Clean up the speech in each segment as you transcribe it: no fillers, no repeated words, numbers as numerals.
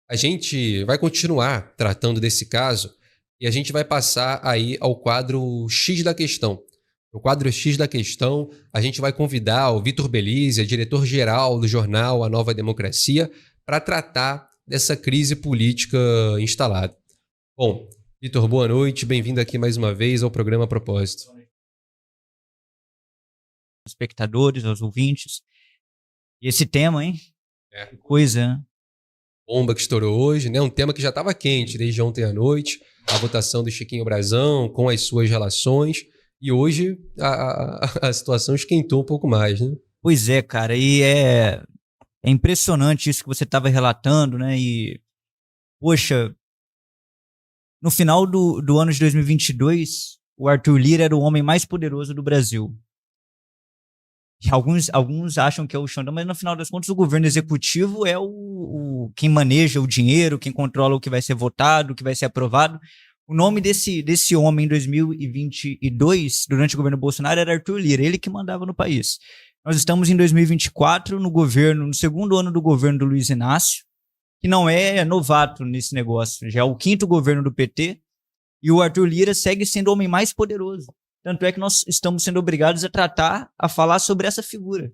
A gente vai continuar tratando desse caso e a gente vai passar aí ao quadro X da questão. No quadro X da questão, a gente vai convidar o Vitor Belize, diretor-geral do jornal A Nova Democracia, para tratar dessa crise política instalada. Bom, Vitor, boa noite, bem-vindo aqui mais uma vez ao programa Propósito. Espectadores, aos ouvintes. E esse tema, hein? Que coisa, né? Bomba que estourou hoje, né? Um tema que já estava quente desde ontem à noite, a votação do Chiquinho Brazão com as suas relações, e hoje a situação esquentou um pouco mais, né? Pois é, cara, e é impressionante isso que você estava relatando, né? E, poxa, no final do ano de 2022, o Arthur Lira era o homem mais poderoso do Brasil. E alguns acham que é o Xandão, mas no final das contas o governo executivo é quem maneja o dinheiro, quem controla o que vai ser votado, o que vai ser aprovado. O nome desse homem em 2022, durante o governo Bolsonaro, era Arthur Lira, ele que mandava no país. Nós estamos em 2024, no segundo ano do governo do Luiz Inácio, que não é novato nesse negócio, já é o quinto governo do PT, e o Arthur Lira segue sendo o homem mais poderoso. Tanto é que nós estamos sendo obrigados a falar sobre essa figura.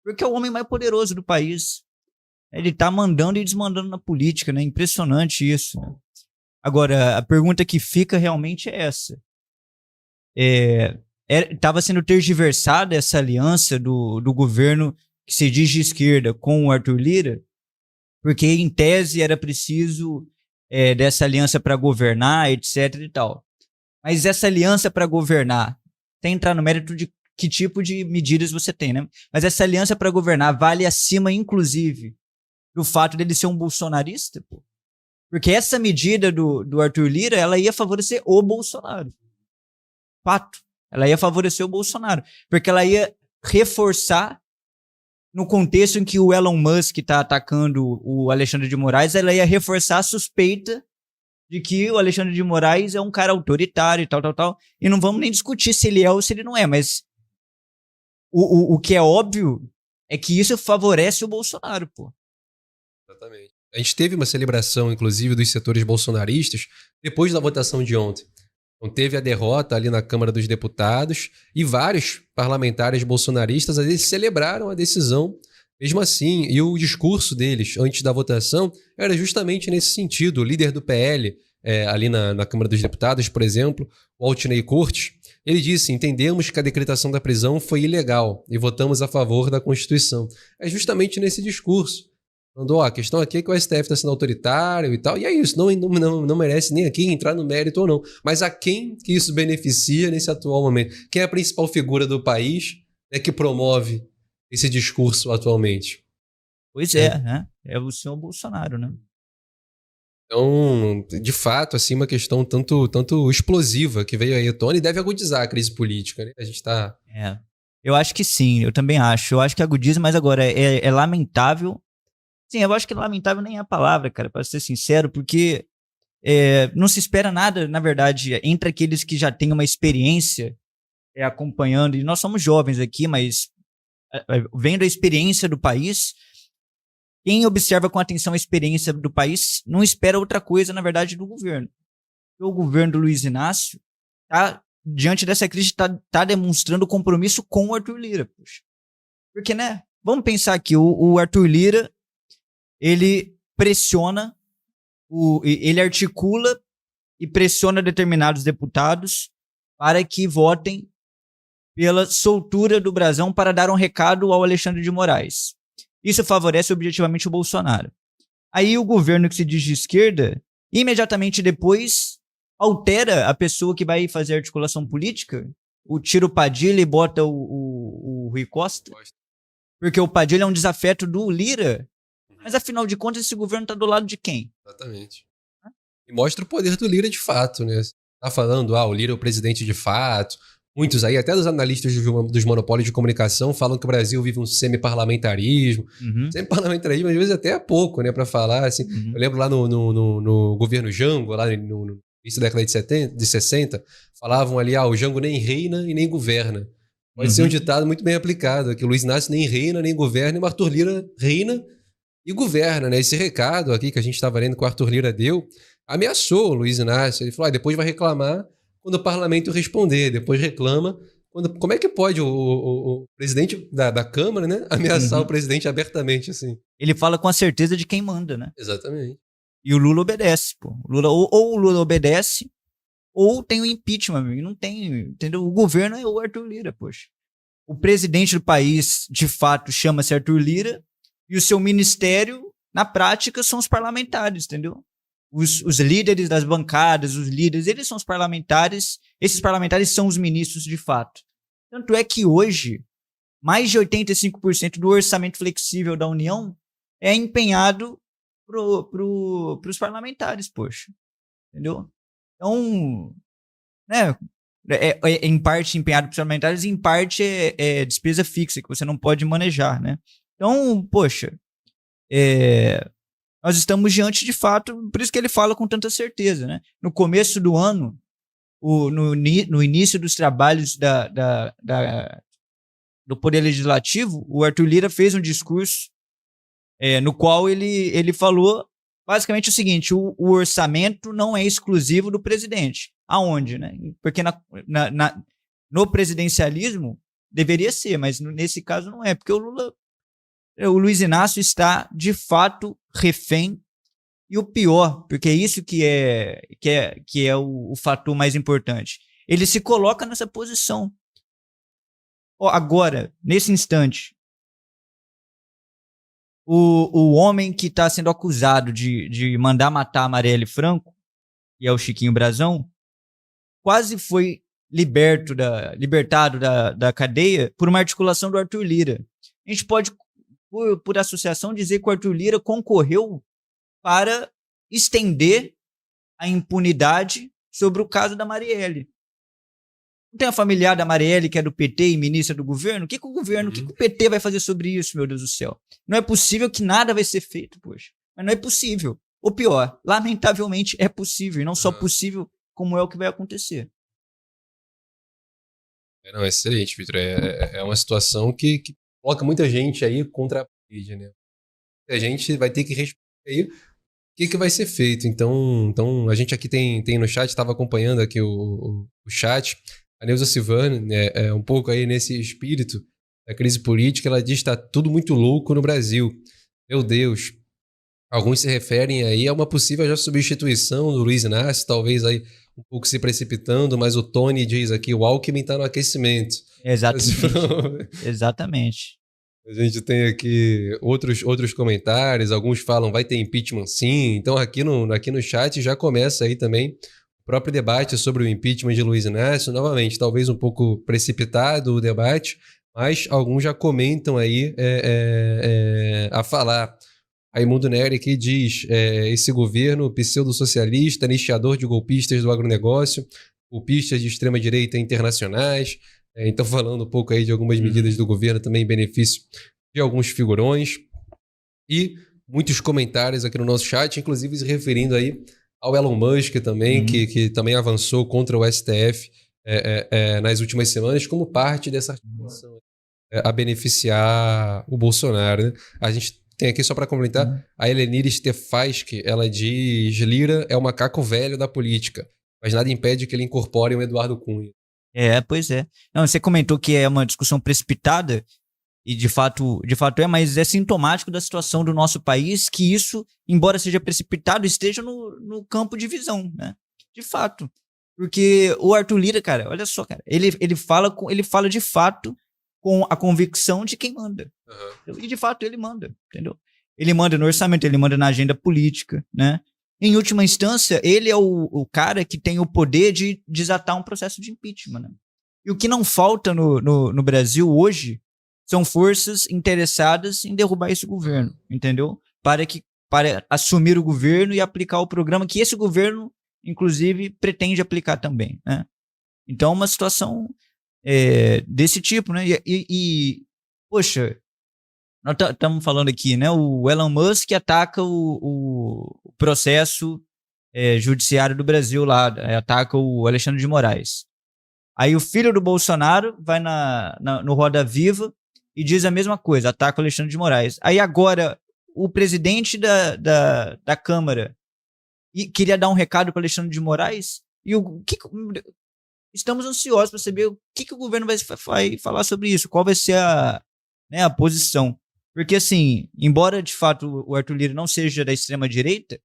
Porque é o homem mais poderoso do país. Ele está mandando e desmandando na política, né? Impressionante isso. Né? Agora, a pergunta que fica realmente é essa. Estava sendo tergiversada essa aliança do governo que se diz de esquerda com o Arthur Lira, porque em tese era preciso dessa aliança para governar, etc e tal. Mas essa aliança para governar, sem entrar no mérito de que tipo de medidas você tem, né? Mas essa aliança para governar vale acima, inclusive, do fato dele ser um bolsonarista, pô. Porque essa medida do Arthur Lira, ela ia favorecer o Bolsonaro. Fato. Ela ia favorecer o Bolsonaro. Porque ela ia reforçar, no contexto em que o Elon Musk está atacando o Alexandre de Moraes, ela ia reforçar a suspeita de que o Alexandre de Moraes é um cara autoritário e tal. E não vamos nem discutir se ele é ou se ele não é, mas o que é óbvio é que isso favorece o Bolsonaro, pô. Exatamente. A gente teve uma celebração, inclusive, dos setores bolsonaristas depois da votação de ontem. Então, teve a derrota ali na Câmara dos Deputados e vários parlamentares bolsonaristas eles celebraram a decisão mesmo assim. E o discurso deles antes da votação era justamente nesse sentido. O líder do PL, ali na Câmara dos Deputados, por exemplo, o Altney Cortes, ele disse: entendemos que a decretação da prisão foi ilegal e votamos a favor da Constituição. É justamente nesse discurso. Falando, a questão aqui é que o STF está sendo autoritário e tal, e é isso, não merece nem aqui entrar no mérito ou não. Mas a quem que isso beneficia nesse atual momento? Quem é a principal figura do país, né, que promove esse discurso atualmente? Pois né? É o senhor Bolsonaro, né? Então, de fato, assim, uma questão tanto explosiva que veio aí à tona e deve agudizar a crise política, né? A gente tá... Eu acho que sim, eu também acho. Eu acho que agudiza, mas agora é lamentável. Sim, eu acho que lamentável nem é a palavra, cara, para ser sincero, porque não se espera nada, na verdade, entre aqueles que já têm uma experiência acompanhando, e nós somos jovens aqui, mas vendo a experiência do país, quem observa com atenção a experiência do país não espera outra coisa, na verdade, do governo. O governo do Luiz Inácio, diante dessa crise, está demonstrando compromisso com o Arthur Lira. Poxa. Porque, né, vamos pensar aqui, o Arthur Lira, ele pressiona, ele articula e pressiona determinados deputados para que votem pela soltura do brasão para dar um recado ao Alexandre de Moraes. Isso favorece objetivamente o Bolsonaro. Aí o governo que se diz de esquerda, imediatamente depois, altera a pessoa que vai fazer a articulação política, tira o Padilha e bota o Rui Costa, porque o Padilha é um desafeto do Lira. Mas, afinal de contas, esse governo está do lado de quem? Exatamente. E mostra o poder do Lira de fato, né? Tá falando, o Lira é o presidente de fato. Muitos aí, até dos analistas dos monopólios de comunicação, falam que o Brasil vive um semi-parlamentarismo. Semi-parlamentarismo, às vezes, até é pouco, né? Pra falar, assim. Eu lembro lá no governo Jango, lá no início da década de 60, falavam ali, o Jango nem reina e nem governa. Pode ser um ditado muito bem aplicado, que o Luiz Inácio nem reina, nem governa, e o Arthur Lira reina e governa, né? Esse recado aqui que a gente estava lendo que o Arthur Lira deu, ameaçou o Luiz Inácio. Ele falou, depois vai reclamar quando o parlamento responder, depois reclama. Como é que pode o presidente da Câmara, né, ameaçar o presidente abertamente, assim? Ele fala com a certeza de quem manda, né? Exatamente. E o Lula obedece, pô. Ou o Lula obedece, ou tem o impeachment, amigo. Não tem, entendeu? O governo é o Arthur Lira, poxa. O presidente do país, de fato, chama-se Arthur Lira, e o seu ministério, na prática, são os parlamentares, entendeu? Os líderes das bancadas, os líderes, eles são os parlamentares, esses parlamentares são os ministros de fato. Tanto é que hoje, mais de 85% do orçamento flexível da União é empenhado pros parlamentares, poxa. Entendeu? Então, né, em parte empenhado pros parlamentares, em parte é despesa fixa, que você não pode manejar, né? Então, poxa, nós estamos diante de fato, por isso que ele fala com tanta certeza, né? No começo do ano, no início dos trabalhos do Poder Legislativo, o Arthur Lira fez um discurso no qual ele falou basicamente o seguinte: o orçamento não é exclusivo do presidente. Aonde, né? Porque no presidencialismo deveria ser, mas nesse caso não é, porque o Luiz Inácio está de fato refém. E o pior, porque é isso que é o fator mais importante, ele se coloca nessa posição. Agora, nesse instante, o homem que está sendo acusado de mandar matar a Marielle Franco, que é o Chiquinho Brazão, quase foi libertado da cadeia por uma articulação do Arthur Lira. A gente pode, por associação, dizer que o Arthur Lira concorreu para estender a impunidade sobre o caso da Marielle. Não tem a familiar da Marielle, que é do PT e ministra do governo? O que o PT vai fazer sobre isso, meu Deus do céu? Não é possível que nada vai ser feito, poxa. Mas não é possível. Ou pior, lamentavelmente é possível. E não só possível, como é o que vai acontecer. Não, excelente, Vitor. É uma situação que coloca muita gente aí contra a mídia, né? A gente vai ter que responder aí o que vai ser feito. Então a gente aqui tem no chat, estava acompanhando aqui o chat, a Neuza Silvani, um pouco aí nesse espírito da crise política, ela diz que está tudo muito louco no Brasil. Meu Deus. Alguns se referem aí a uma possível já substituição do Luiz Inácio, talvez aí um pouco se precipitando, mas o Tony diz aqui, o Alckmin está no aquecimento. Exatamente. A gente tem aqui outros comentários, alguns falam vai ter impeachment sim, então aqui no chat já começa aí também o próprio debate sobre o impeachment de Luiz Inácio, novamente, talvez um pouco precipitado o debate, mas alguns já comentam aí a falar. Raimundo Neri aqui diz, esse governo pseudo-socialista, anistiador de golpistas do agronegócio, golpistas de extrema-direita internacionais. Então, falando um pouco aí de algumas medidas do governo também em benefício de alguns figurões. E muitos comentários aqui no nosso chat, inclusive se referindo aí ao Elon Musk também, que também avançou contra o STF nas últimas semanas, como parte dessa articulação a beneficiar o Bolsonaro, né? A gente tem aqui, só para complementar, a Helenira Stefaski, ela diz: Lira é o macaco velho da política, mas nada impede que ele incorpore o Eduardo Cunha. Pois é. Não, você comentou que é uma discussão precipitada, e de fato mas é sintomático da situação do nosso país que isso, embora seja precipitado, esteja no campo de visão, né? De fato. Porque o Arthur Lira, cara, olha só, cara, ele fala de fato com a convicção de quem manda. E de fato ele manda, entendeu? Ele manda no orçamento, ele manda na agenda política, né? Em última instância, ele é o cara que tem o poder de desatar um processo de impeachment, né? E o que não falta no Brasil hoje são forças interessadas em derrubar esse governo, entendeu? Para assumir o governo e aplicar o programa que esse governo, inclusive, pretende aplicar também, né? Então, uma situação desse tipo, né? Poxa, nós estamos falando aqui, né? O Elon Musk ataca o processo judiciário do Brasil lá, ataca o Alexandre de Moraes. Aí o filho do Bolsonaro vai no Roda Viva e diz a mesma coisa, ataca o Alexandre de Moraes. Aí agora o presidente da Câmara queria dar um recado para Alexandre de Moraes, e estamos ansiosos para saber o que o governo vai falar sobre isso, qual vai ser a posição. Porque, assim, embora de fato o Arthur Lira não seja da extrema-direita,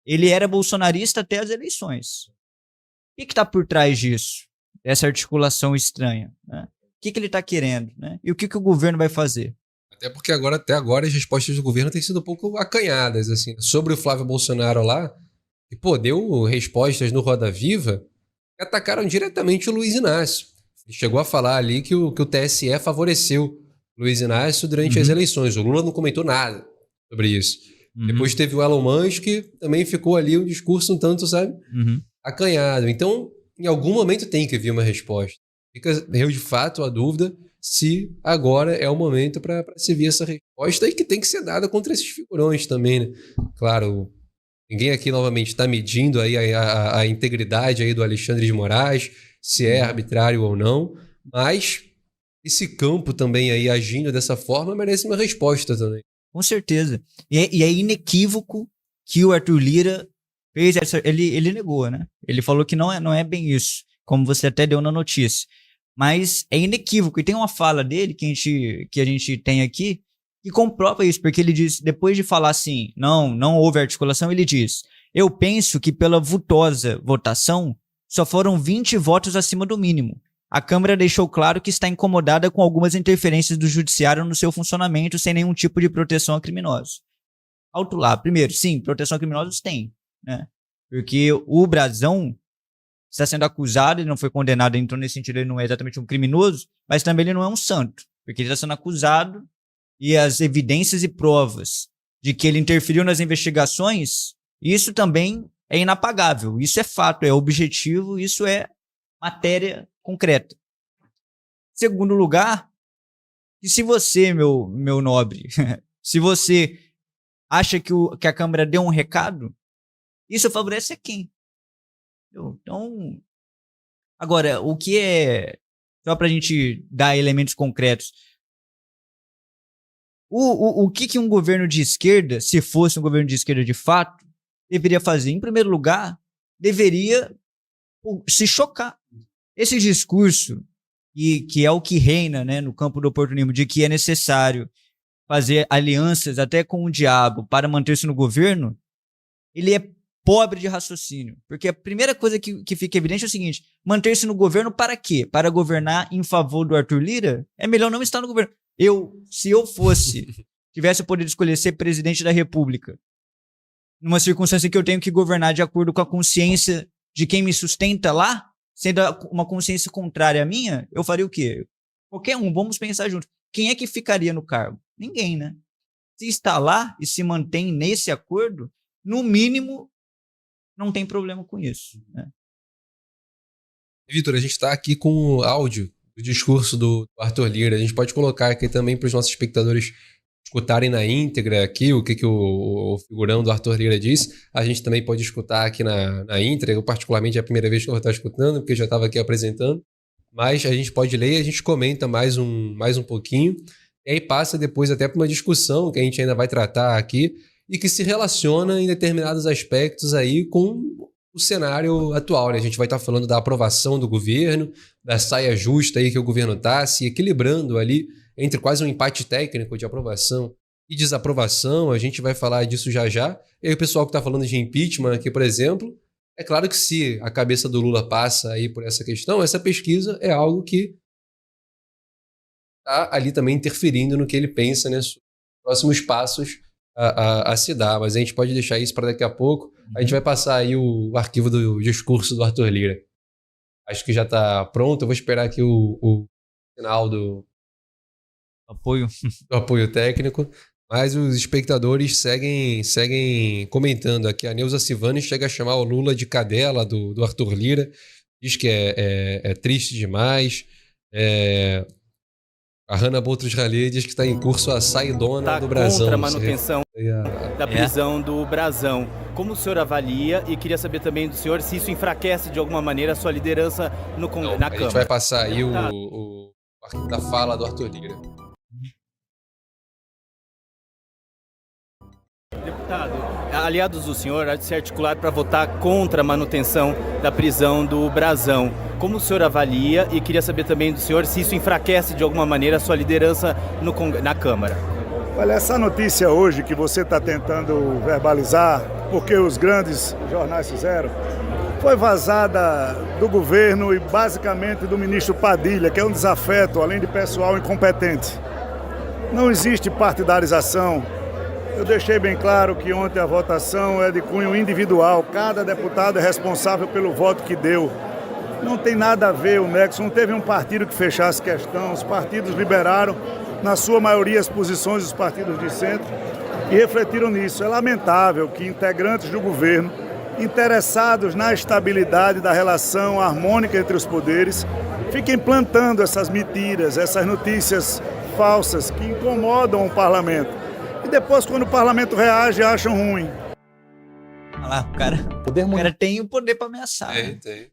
ele era bolsonarista até as eleições. O que está por trás disso? Essa articulação estranha, né? O que ele está querendo, né? E o que o governo vai fazer? Até porque até agora as respostas do governo têm sido um pouco acanhadas, assim. Sobre o Flávio Bolsonaro lá, que, deu respostas no Roda Viva que atacaram diretamente o Luiz Inácio. Ele chegou a falar ali que o TSE favoreceu o Luiz Inácio durante as eleições. O Lula não comentou nada sobre isso. Depois teve o Elon Musk, que também ficou ali um discurso um tanto, sabe, acanhado. Então, em algum momento tem que vir uma resposta. Fica eu, de fato, a dúvida se agora é o momento para se vir essa resposta e que tem que ser dada contra esses figurões também, né? Claro, ninguém aqui novamente está medindo aí a integridade aí do Alexandre de Moraes, se é arbitrário ou não, mas esse campo também aí agindo dessa forma merece uma resposta também. Com certeza. E é inequívoco que o Arthur Lira fez essa... Ele negou, né? Ele falou que não é bem isso, como você até deu na notícia. Mas é inequívoco. E tem uma fala dele que a gente tem aqui que comprova isso, porque ele diz, depois de falar assim, não houve articulação, ele diz: eu penso que pela vultosa votação só foram 20 votos acima do mínimo. A Câmara deixou claro que está incomodada com algumas interferências do Judiciário no seu funcionamento sem nenhum tipo de proteção a criminosos. Alto lá. Primeiro, sim, proteção a criminosos tem, né? Porque o Brazão está sendo acusado, ele não foi condenado, então nesse sentido ele não é exatamente um criminoso, mas também ele não é um santo, porque ele está sendo acusado e as evidências e provas de que ele interferiu nas investigações, isso também é inapagável, isso é fato, é objetivo, isso é matéria concreta. Segundo lugar, que se você, meu nobre, se você acha que a Câmara deu um recado, isso favorece a quem? Então, agora, o que é, só para a gente dar elementos concretos, o que um governo de esquerda, se fosse um governo de esquerda de fato, deveria fazer? Em primeiro lugar, deveria se chocar. Esse discurso, que é o que reina, né, no campo do oportunismo, de que é necessário fazer alianças até com o diabo para manter-se no governo, ele é pobre de raciocínio. Porque a primeira coisa que fica evidente é o seguinte: manter-se no governo para quê? Para governar em favor do Arthur Lira? É melhor não estar no governo. Se eu tivesse o poder de escolher ser presidente da República, numa circunstância que eu tenho que governar de acordo com a consciência de quem me sustenta lá, sendo uma consciência contrária à minha, eu faria o quê? Qualquer um, vamos pensar juntos. Quem é que ficaria no cargo? Ninguém, né? Se está lá e se mantém nesse acordo, no mínimo, não tem problema com isso, né? Vitor, a gente está aqui com o áudio do discurso do Arthur Lira. A gente pode colocar aqui também para os nossos espectadores escutarem na íntegra aqui o que o figurão do Arthur Lira disse. A gente também pode escutar aqui na íntegra. Eu, particularmente, é a primeira vez que eu vou estar escutando, porque eu já estava aqui apresentando. Mas a gente pode ler e a gente comenta mais um pouquinho. E aí passa depois até para uma discussão que a gente ainda vai tratar aqui e que se relaciona em determinados aspectos aí com o cenário atual, né? A gente vai estar falando da aprovação do governo, da saia justa aí que o governo está se equilibrando ali entre quase um empate técnico de aprovação e desaprovação. A gente vai falar disso já já. E aí o pessoal que está falando de impeachment aqui, por exemplo, é claro que se a cabeça do Lula passa aí por essa questão, essa pesquisa é algo que está ali também interferindo no que ele pensa, né, sobre os próximos passos a se dar. Mas a gente pode deixar isso para daqui a pouco. A gente vai passar aí o arquivo do discurso do Arthur Lira. Acho que já está pronto. Eu vou esperar aqui o final do apoio técnico. Mas os espectadores seguem comentando aqui. A Neuza Silvani chega a chamar o Lula de cadela do Arthur Lira. Diz que é triste demais. A Hanna Boutros Ralê diz que está em curso a saidona do Brazão. Contra a manutenção da prisão do Brazão. Como o senhor avalia, e queria saber também do senhor se isso enfraquece de alguma maneira a sua liderança na Câmara. A gente vai passar aí o da fala do Arthur Lira. Deputado, aliados do senhor há de se articular para votar contra a manutenção da prisão do Brazão. Como o senhor avalia, e queria saber também do senhor se isso enfraquece de alguma maneira a sua liderança na Câmara? Olha, essa notícia hoje que você está tentando verbalizar, porque os grandes jornais fizeram, foi vazada do governo e basicamente do ministro Padilha, que é um desafeto, além de pessoal incompetente. Não existe partidarização. Eu deixei bem claro que ontem a votação é de cunho individual. Cada deputado é responsável pelo voto que deu. Não tem nada a ver o nexo, não teve um partido que fechasse questão. Os partidos liberaram, na sua maioria, as posições dos partidos de centro e refletiram nisso. É lamentável que integrantes do governo, interessados na estabilidade da relação harmônica entre os poderes, fiquem plantando essas mentiras, essas notícias falsas que incomodam o parlamento. E depois, quando o parlamento reage, acham ruim. Olha lá, o cara tem o poder para ameaçar. Tem. Tem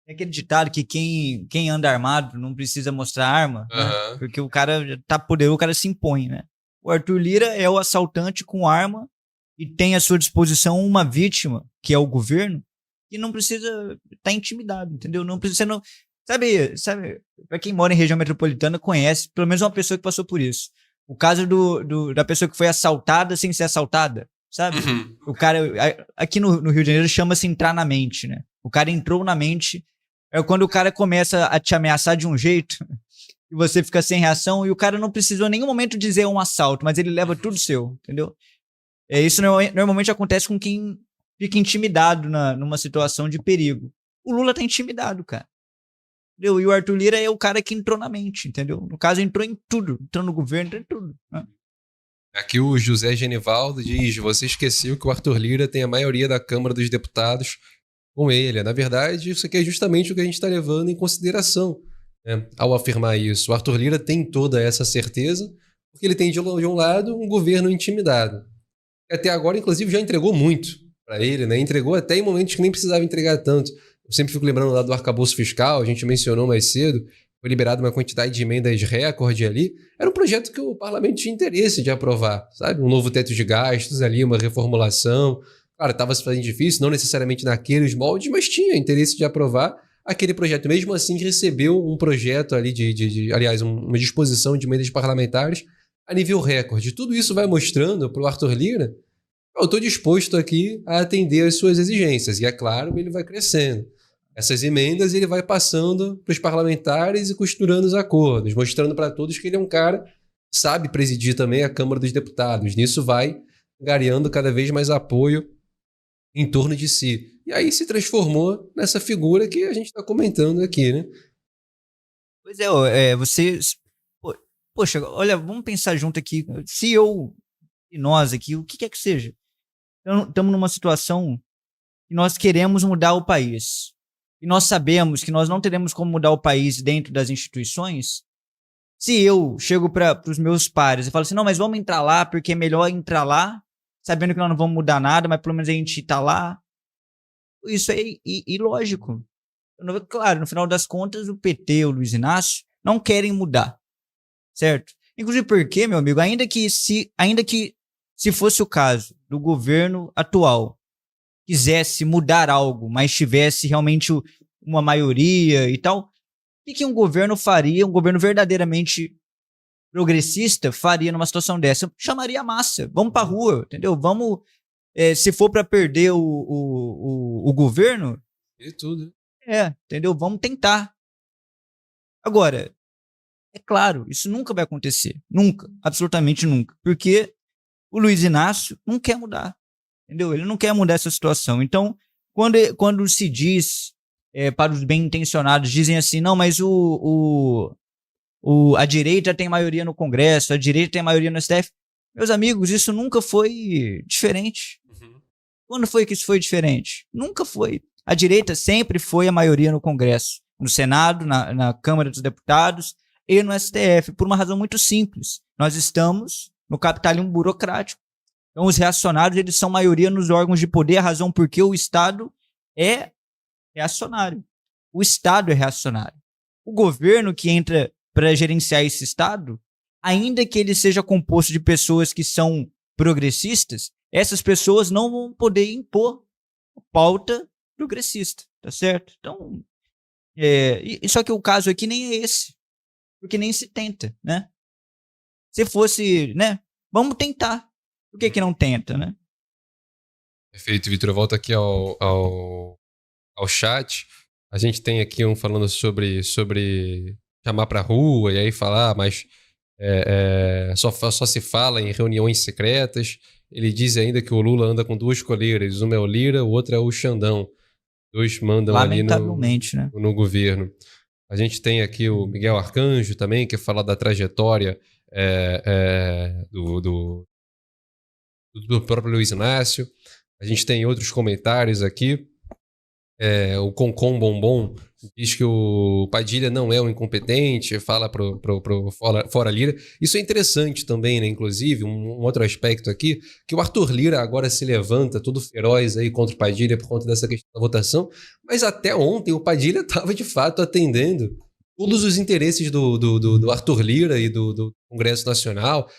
aquele ditado que quem anda armado não precisa mostrar arma, né? Porque o cara tá poderoso, o cara se impõe, né? O Arthur Lira é o assaltante com arma e tem à sua disposição uma vítima, que é o governo, que não precisa estar intimidado, entendeu? Não precisa, não. Sabe, para quem mora em região metropolitana conhece, pelo menos uma pessoa que passou por isso. O caso da pessoa que foi assaltada sem ser assaltada, sabe? O cara, aqui no Rio de Janeiro chama-se entrar na mente, né? O cara entrou na mente, é quando o cara começa a te ameaçar de um jeito e você fica sem reação e o cara não precisou em nenhum momento dizer um assalto, mas ele leva tudo seu, entendeu? Isso normalmente acontece com quem fica intimidado numa situação de perigo. O Lula tá intimidado, cara. Entendeu? E o Arthur Lira é o cara que entrou na mente, entendeu? No caso, entrou em tudo. Entrou no governo, entrou em tudo. Né? Aqui o José Genivaldo diz: você esqueceu que o Arthur Lira tem a maioria da Câmara dos Deputados com ele. Na verdade, isso aqui é justamente o que a gente está levando em consideração, né, ao afirmar isso. O Arthur Lira tem toda essa certeza, porque ele tem de um lado um governo intimidado. Até agora, inclusive, já entregou muito para ele, né? Entregou até em momentos que nem precisava entregar tanto. Eu sempre fico lembrando lá do arcabouço fiscal, a gente mencionou mais cedo, foi liberada uma quantidade de emendas recorde ali. Era um projeto que o parlamento tinha interesse de aprovar, sabe? Um novo teto de gastos ali, uma reformulação. Claro, estava se fazendo difícil, não necessariamente naqueles moldes, mas tinha interesse de aprovar aquele projeto. Mesmo assim, recebeu um projeto ali aliás, uma disposição de emendas parlamentares a nível recorde. Tudo isso vai mostrando para o Arthur Lira: eu estou disposto aqui a atender às suas exigências. E é claro, ele vai crescendo. Essas emendas ele vai passando para os parlamentares e costurando os acordos, mostrando para todos que ele é um cara que sabe presidir também a Câmara dos Deputados. Nisso vai angariando cada vez mais apoio em torno de si. E aí se transformou nessa figura que a gente está comentando aqui, né? Pois você... Poxa, olha, vamos pensar junto aqui. Se eu e nós aqui, o que quer que seja, estamos numa situação que nós queremos mudar o país. E nós sabemos que nós não teremos como mudar o país dentro das instituições. Se eu chego para os meus pares e falo assim, não, mas vamos entrar lá, porque é melhor entrar lá, sabendo que nós não vamos mudar nada, mas pelo menos a gente está lá. Isso é ilógico. Claro, no final das contas, o PT, o Luiz Inácio, não querem mudar. Certo? Inclusive porque, meu amigo, ainda que se fosse o caso do governo atual quisesse mudar algo, mas tivesse realmente uma maioria e tal, o que um governo faria, um governo verdadeiramente progressista faria numa situação dessa? Chamaria a massa, vamos pra rua, entendeu? Vamos, se for para perder o governo... E tudo. Entendeu? Vamos tentar. Agora, é claro, isso nunca vai acontecer. Nunca, absolutamente nunca. Porque o Luiz Inácio não quer mudar. Entendeu? Ele não quer mudar essa situação. Então, quando se diz para os bem-intencionados, dizem assim, não, mas a direita tem maioria no Congresso, a direita tem maioria no STF. Meus amigos, isso nunca foi diferente. Quando foi que isso foi diferente? Nunca foi. A direita sempre foi a maioria no Congresso, no Senado, na Câmara dos Deputados e no STF, por uma razão muito simples. Nós estamos no capitalismo burocrático. Então, os reacionários, eles são maioria nos órgãos de poder, a razão porque o Estado é reacionário. O Estado é reacionário. O governo que entra para gerenciar esse Estado, ainda que ele seja composto de pessoas que são progressistas, essas pessoas não vão poder impor pauta progressista, tá certo? Então, só que o caso aqui nem é esse, porque nem se tenta, né? Se fosse, né? Vamos tentar. Por que não tenta, né? Perfeito, Vitor. Eu volto aqui ao chat. A gente tem aqui um falando sobre chamar pra rua e aí falar, mas só se fala em reuniões secretas. Ele diz ainda que o Lula anda com 2 coleiras. Uma é o Lira, o outro é o Xandão. 2 mandam ali no governo. A gente tem aqui o Miguel Arcanjo também, que fala da trajetória do próprio Luiz Inácio. A gente tem outros comentários aqui. O Concom Bombom diz que o Padilha não é um incompetente, fala pro Fora Lira. Isso é interessante também, né? Inclusive, um outro aspecto aqui, que o Arthur Lira agora se levanta todo feroz aí contra o Padilha por conta dessa questão da votação, mas até ontem o Padilha estava de fato atendendo todos os interesses do Arthur Lira e do Congresso Nacional,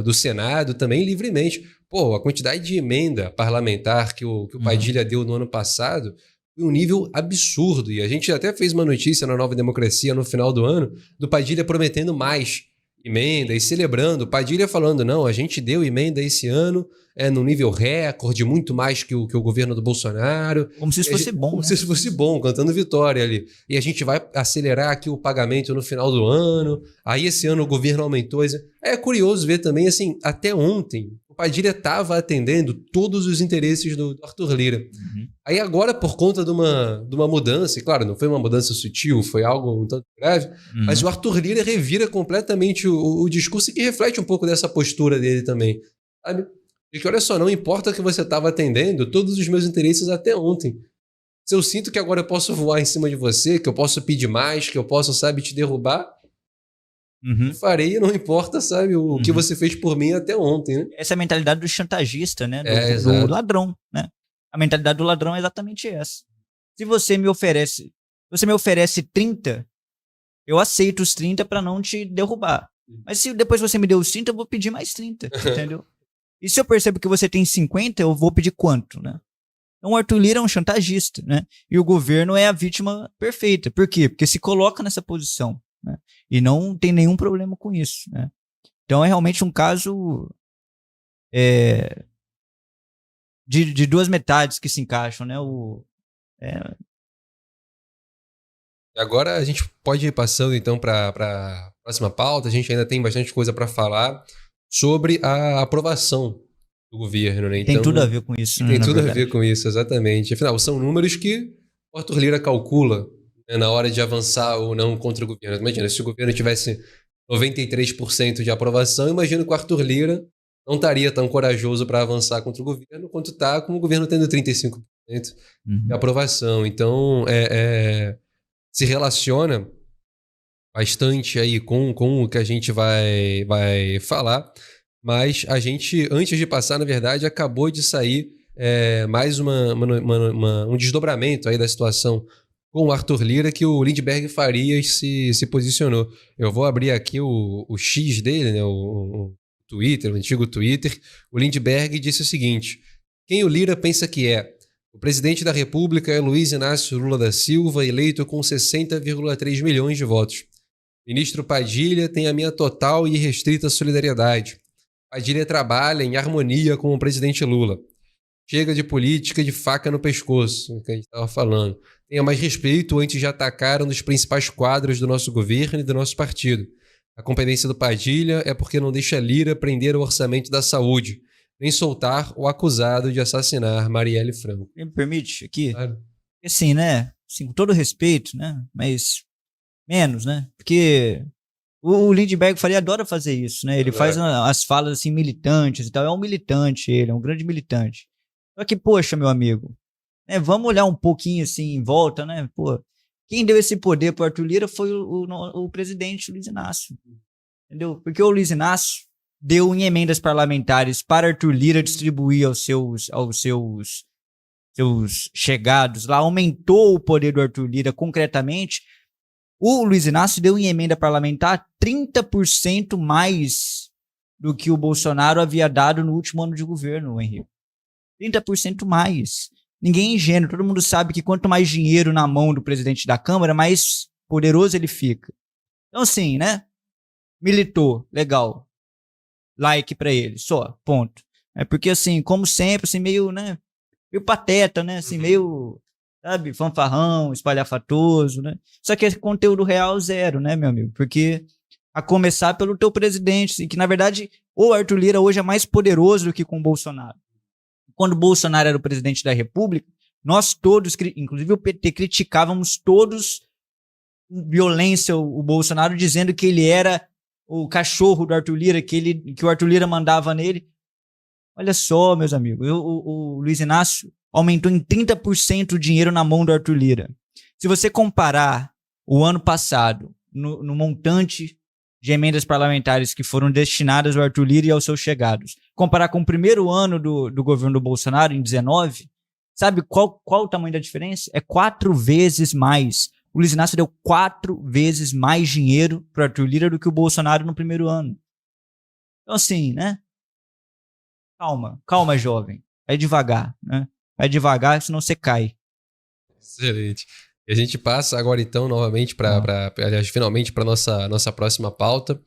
do Senado também livremente. Pô, a quantidade de emenda parlamentar que o Padilha deu no ano passado foi um nível absurdo. E a gente até fez uma notícia na Nova Democracia no final do ano do Padilha prometendo mais emenda e celebrando. O Padilha falando, não, a gente deu emenda esse ano no nível recorde, muito mais que o governo do Bolsonaro. Como se isso fosse bom. Como se isso fosse bom, cantando vitória ali. E a gente vai acelerar aqui o pagamento no final do ano. Aí esse ano o governo aumentou. É curioso ver também, assim, até ontem o Padilha estava atendendo todos os interesses do Arthur Lira. Uhum. Aí agora, por conta de uma mudança, e claro, não foi uma mudança sutil, foi algo um tanto grave, mas o Arthur Lira revira completamente o discurso que reflete um pouco dessa postura dele também, sabe? E que, olha só, não importa que você estava atendendo todos os meus interesses até ontem. Se eu sinto que agora eu posso voar em cima de você, que eu posso pedir mais, que eu posso, sabe, te derrubar, eu farei, não importa, sabe, o que você fez por mim até ontem, né? Essa é a mentalidade do chantagista, né? Do ladrão, né? A mentalidade do ladrão é exatamente essa. Se você me oferece 30, eu aceito os 30 para não te derrubar. Mas se depois você me deu os 30, eu vou pedir mais 30, entendeu? E se eu percebo que você tem 50, eu vou pedir quanto, né? Então o Arthur Lira é um chantagista, né? E o governo é a vítima perfeita. Por quê? Porque se coloca nessa posição, né? E não tem nenhum problema com isso, né? Então é realmente um caso de duas metades que se encaixam, né? Agora a gente pode ir passando então para a próxima pauta. A gente ainda tem bastante coisa para falar sobre a aprovação do governo, né? Então, tem tudo a ver com isso, né? Tem tudo a ver com isso, exatamente. Afinal, são números que o Arthur Lira calcula, né, na hora de avançar ou não contra o governo. Imagina, se o governo tivesse 93% de aprovação, imagino que o Arthur Lira não estaria tão corajoso para avançar contra o governo quanto está, com o governo tendo 35% de aprovação. Então, se relaciona bastante aí com o que a gente vai falar, mas a gente, antes de passar, na verdade, acabou de sair mais um desdobramento aí da situação com o Arthur Lira, que o Lindbergh Farias se posicionou. Eu vou abrir aqui o X dele, né, o Twitter, o antigo Twitter. O Lindbergh disse o seguinte: quem o Lira pensa que é? O presidente da República é Luiz Inácio Lula da Silva, eleito com 60,3 milhões de votos. Ministro Padilha tem a minha total e irrestrita solidariedade. Padilha trabalha em harmonia com o presidente Lula. Chega de política de faca no pescoço, que a gente estava falando. Tenha mais respeito antes de atacar um dos principais quadros do nosso governo e do nosso partido. A competência do Padilha é porque não deixa Lira prender o orçamento da saúde, nem soltar o acusado de assassinar Marielle Franco. Me permite aqui? Claro. Assim, né? Assim, com todo respeito, né? Mas menos, né? Porque o Lindbergh Faria adora fazer isso, né? Ele faz as falas assim militantes e tal. É um militante, ele é um grande militante. Só que, poxa, meu amigo, né? Vamos olhar um pouquinho assim em volta, né? Pô, quem deu esse poder pro Arthur Lira foi o presidente Luiz Inácio, entendeu? Porque o Luiz Inácio deu em emendas parlamentares para Arthur Lira distribuir aos seus chegados lá, aumentou o poder do Arthur Lira concretamente. O Luiz Inácio deu em emenda parlamentar 30% mais do que o Bolsonaro havia dado no último ano de governo, Henrique. 30% mais. Ninguém é ingênuo, todo mundo sabe que quanto mais dinheiro na mão do presidente da Câmara, mais poderoso ele fica. Então, assim, né? Militou, legal. Like pra ele, só, ponto. É porque, assim, como sempre, assim, meio, né? Meio pateta, né? Assim, meio, sabe, fanfarrão, espalhafatoso, né? Só que esse conteúdo real zero, né, meu amigo? Porque, a começar pelo teu presidente, assim, que, na verdade, o Arthur Lira hoje é mais poderoso do que com o Bolsonaro. Quando o Bolsonaro era o presidente da República, nós todos, inclusive o PT, criticávamos todos com violência o Bolsonaro, dizendo que ele era o cachorro do Arthur Lira, que o Arthur Lira mandava nele. Olha só, meus amigos, o Luiz Inácio aumentou em 30% o dinheiro na mão do Arthur Lira. Se você comparar o ano passado, no montante de emendas parlamentares que foram destinadas ao Arthur Lira e aos seus chegados, comparar com o primeiro ano do governo do Bolsonaro, em 19, sabe qual o tamanho da diferença? É 4 vezes mais. O Luiz Inácio deu 4 vezes mais dinheiro para o Arthur Lira do que o Bolsonaro no primeiro ano. Então, assim, né? Calma, jovem. Vai devagar, né? Vai devagar, senão você cai. Excelente. E a gente passa agora, então, novamente, aliás, finalmente, para nossa próxima pauta,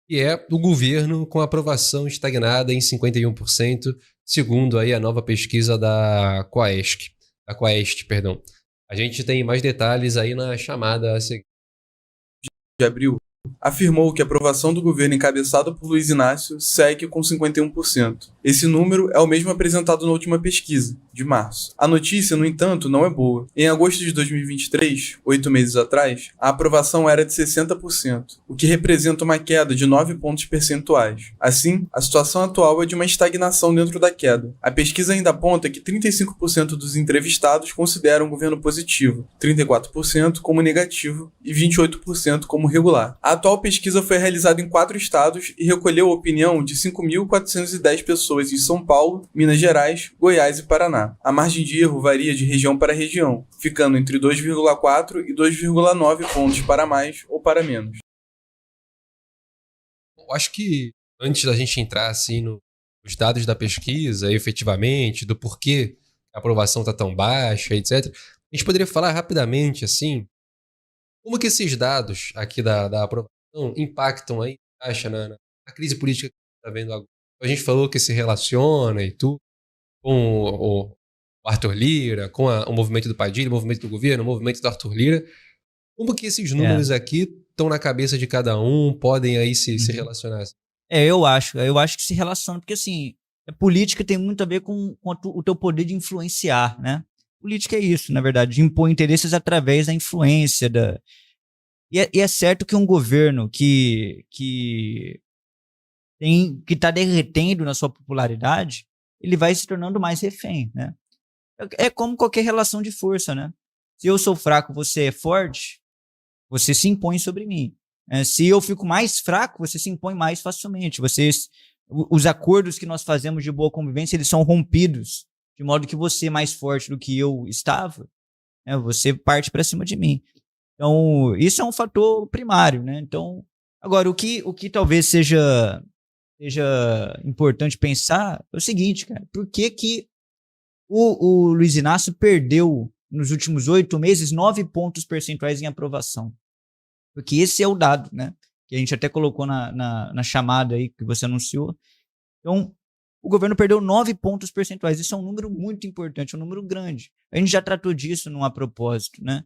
que é o governo com aprovação estagnada em 51%, segundo aí a nova pesquisa da Quaest, perdão. A gente tem mais detalhes aí na chamada a seguir. De abril, afirmou que a aprovação do governo encabeçado por Luiz Inácio segue com 51%. Esse número é o mesmo apresentado na última pesquisa, de março. A notícia, no entanto, não é boa. Em agosto de 2023, 8 meses atrás, a aprovação era de 60%, o que representa uma queda de 9 pontos percentuais. Assim, a situação atual é de uma estagnação dentro da queda. A pesquisa ainda aponta que 35% dos entrevistados consideram o governo positivo, 34% como negativo e 28% como regular. A atual pesquisa foi realizada em 4 estados e recolheu a opinião de 5.410 pessoas em São Paulo, Minas Gerais, Goiás e Paraná. A margem de erro varia de região para região, ficando entre 2,4 e 2,9 pontos para mais ou para menos. Eu acho que antes da gente entrar assim nos dados da pesquisa, efetivamente, do porquê a aprovação está tão baixa, etc., a gente poderia falar rapidamente assim, como que esses dados aqui da aprovação impactam aí, acha, na crise política que a gente está vendo agora. A gente falou que se relaciona e tudo com o Arthur Lira, com o movimento do Padilha, o movimento do governo, o movimento do Arthur Lira. Como que esses números aqui estão na cabeça de cada um, podem aí se relacionar? Eu acho que se relaciona, porque assim, a política tem muito a ver com o teu poder de influenciar, né? Política é isso, na verdade, de impor interesses através da influência. E é certo que um governo que está derretendo na sua popularidade, ele vai se tornando mais refém, né? É como qualquer relação de força, né? Se eu sou fraco, você é forte, você se impõe sobre mim. Se eu fico mais fraco, você se impõe mais facilmente. Os acordos que nós fazemos de boa convivência, eles são rompidos, de modo que você, mais forte do que eu estava, né, você parte para cima de mim. Então, isso é um fator primário, né? Então, agora, o que talvez seja importante pensar é o seguinte, cara, por que o Luiz Inácio perdeu, nos últimos 8 meses, 9 pontos percentuais em aprovação? Porque esse é o dado, né? Que a gente até colocou na chamada aí que você anunciou. Então, o governo perdeu 9 pontos percentuais. Isso é um número muito importante, um número grande. A gente já tratou disso num a propósito, né?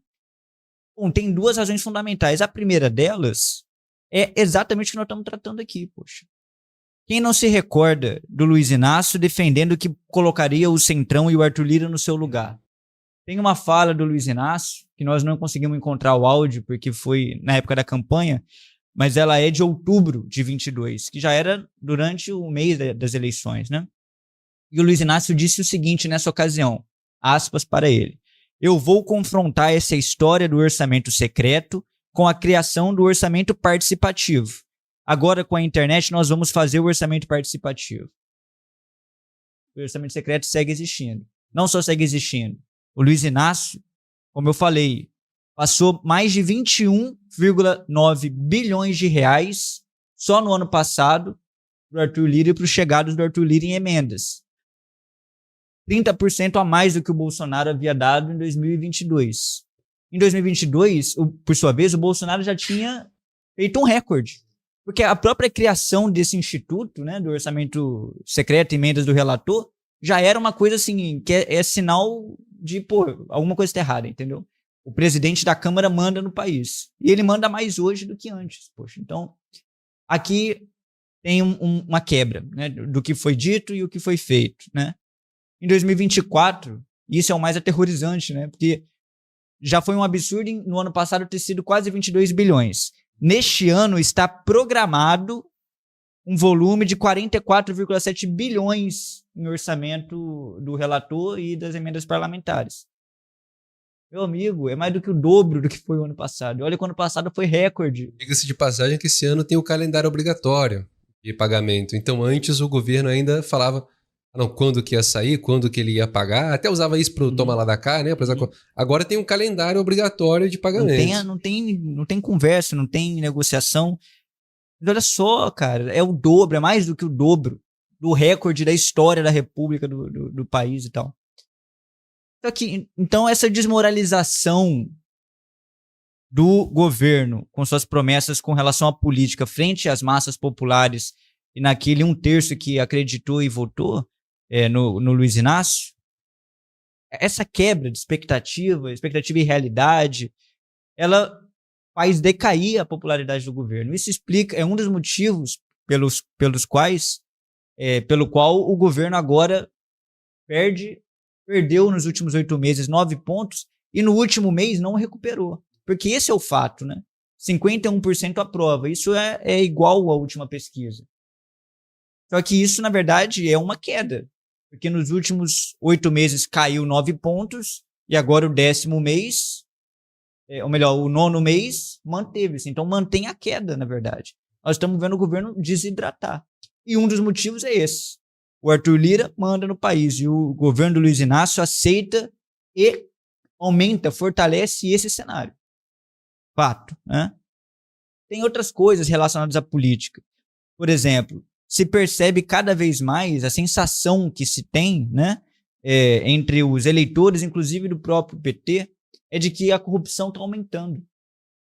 Bom, tem 2 razões fundamentais. A primeira delas é exatamente o que nós estamos tratando aqui, poxa. Quem não se recorda do Luiz Inácio defendendo que colocaria o Centrão e o Arthur Lira no seu lugar? Tem uma fala do Luiz Inácio, que nós não conseguimos encontrar o áudio, porque foi na época da campanha, mas ela é de outubro de 22, que já era durante o mês das eleições, né? E o Luiz Inácio disse o seguinte nessa ocasião, aspas para ele: eu vou confrontar essa história do orçamento secreto com a criação do orçamento participativo. Agora, com a internet, nós vamos fazer o orçamento participativo. O orçamento secreto segue existindo. Não só segue existindo. O Luiz Inácio, como eu falei, passou mais de 21,9 bilhões de reais só no ano passado pro Arthur Lira e pros chegados do Arthur Lira em emendas. 30% a mais do que o Bolsonaro havia dado em 2022. Em 2022, por sua vez, o Bolsonaro já tinha feito um recorde. Porque a própria criação desse instituto, né, do orçamento secreto, emendas do relator, já era uma coisa assim, que é sinal de, pô, alguma coisa está errada, entendeu? O presidente da Câmara manda no país. E ele manda mais hoje do que antes. Poxa, então, aqui tem uma quebra, né, do que foi dito e o que foi feito, né? Em 2024, isso é o mais aterrorizante, né? Porque já foi um absurdo no ano passado ter sido quase 22 bilhões. Neste ano está programado um volume de 44,7 bilhões em orçamento do relator e das emendas parlamentares. Meu amigo, é mais do que o dobro do que foi o ano passado. Olha que o ano passado foi recorde. Diga-se de passagem que esse ano tem o calendário obrigatório de pagamento. Então, antes o governo ainda falava quando que ia sair, quando que ele ia pagar. Até usava isso para o toma lá da cá, né? Agora tem um calendário obrigatório de pagamento. Não tem conversa, não tem negociação. Mas olha só, cara, é o dobro, é mais do que o dobro do recorde da história da República do país e tal. Então, essa desmoralização do governo com suas promessas com relação à política frente às massas populares e naquele 1/3 que acreditou e votou no Luiz Inácio, essa quebra de expectativa e realidade, ela faz decair a popularidade do governo. Isso é um dos motivos pelo qual o governo agora perdeu nos últimos 8 meses 9 pontos e no último mês não recuperou. Porque esse é o fato, né? 51% aprova. Isso é igual à última pesquisa. Só que isso, na verdade, é uma queda. Porque nos últimos 8 meses caiu 9 pontos e agora o 10º mês, ou melhor, o 9º mês manteve-se. Então mantém a queda, na verdade. Nós estamos vendo o governo desidratar. E um dos motivos é esse. O Arthur Lira manda no país e o governo do Luiz Inácio aceita e aumenta, fortalece esse cenário. Fato, né? Tem outras coisas relacionadas à política. Por exemplo, se percebe cada vez mais a sensação que se tem, né, entre os eleitores, inclusive do próprio PT, é de que a corrupção está aumentando.